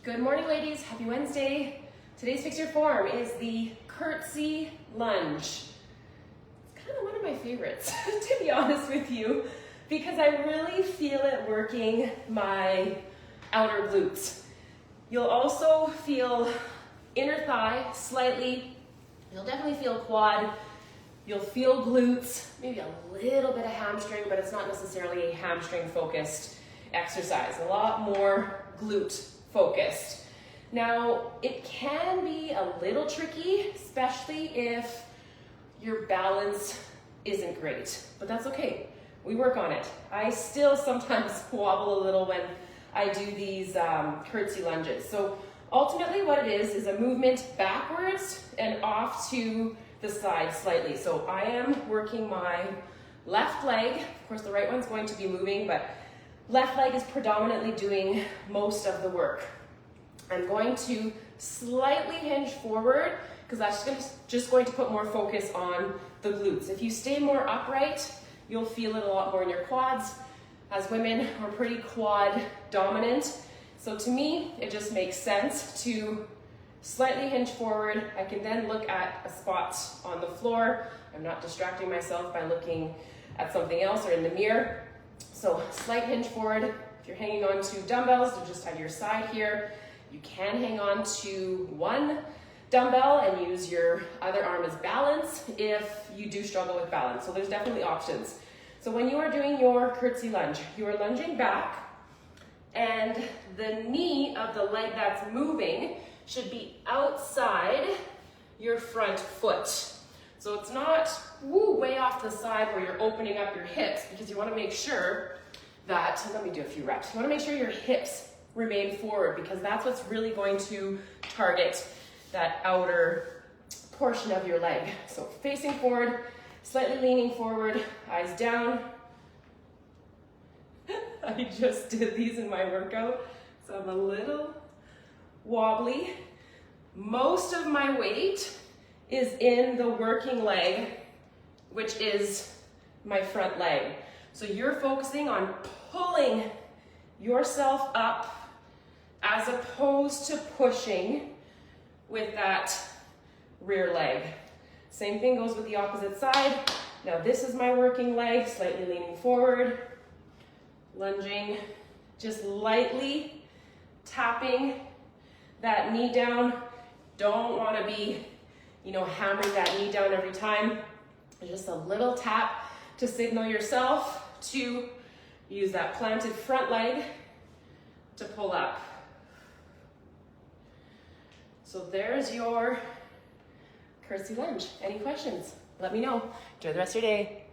Good morning, ladies. Happy Wednesday. Today's Fix Your Form is the Curtsy lunge. It's kind of one of my favorites, to be honest with you, because I really feel it working my outer glutes. You'll also feel inner thigh slightly. You'll definitely feel quad. You'll feel glutes, maybe a little bit of hamstring, but it's not necessarily a hamstring focused exercise. A lot more glute focused. Now, it can be a little tricky, especially if your balance isn't great, but that's okay. We work on it. I still sometimes wobble a little when I do these curtsy lunges. So ultimately what it is a movement backwards and off to the side slightly. So I am working my left leg. Of course, the right one's going to be moving, but left leg is predominantly doing most of the work. I'm going to slightly hinge forward because that's just going to put more focus on the glutes. If you stay more upright, you'll feel it a lot more in your quads. As women, we're pretty quad dominant. So to me, it just makes sense to slightly hinge forward. I can then look at a spot on the floor. I'm not distracting myself by looking at something else or in the mirror. So slight hinge forward. If you're hanging on to dumbbells, they're just on your side here. You can hang on to one dumbbell and use your other arm as balance if you do struggle with balance. So there's definitely options. So when you are doing your curtsy lunge, you are lunging back and the knee of the leg that's moving should be outside your front foot. So it's not way off the side where you're opening up your hips, because you want to make sure that, let me do a few reps, you want to make sure your hips remain forward, because that's what's really going to target that outer portion of your leg. So facing forward, slightly leaning forward, eyes down. I just did these in my workout, so I'm a little wobbly. Most of my weight is in the working leg, which is my front leg. So you're focusing on pulling yourself up as opposed to pushing with that rear leg. Same thing goes with the opposite side. Now this is my working leg, slightly leaning forward, lunging, just lightly tapping that knee down. Don't want to be, hammering that knee down every time. Just a little tap to signal yourself to use that planted front leg to pull up. So there's your curtsy lunge. Any questions? Let me know. Enjoy the rest of your day.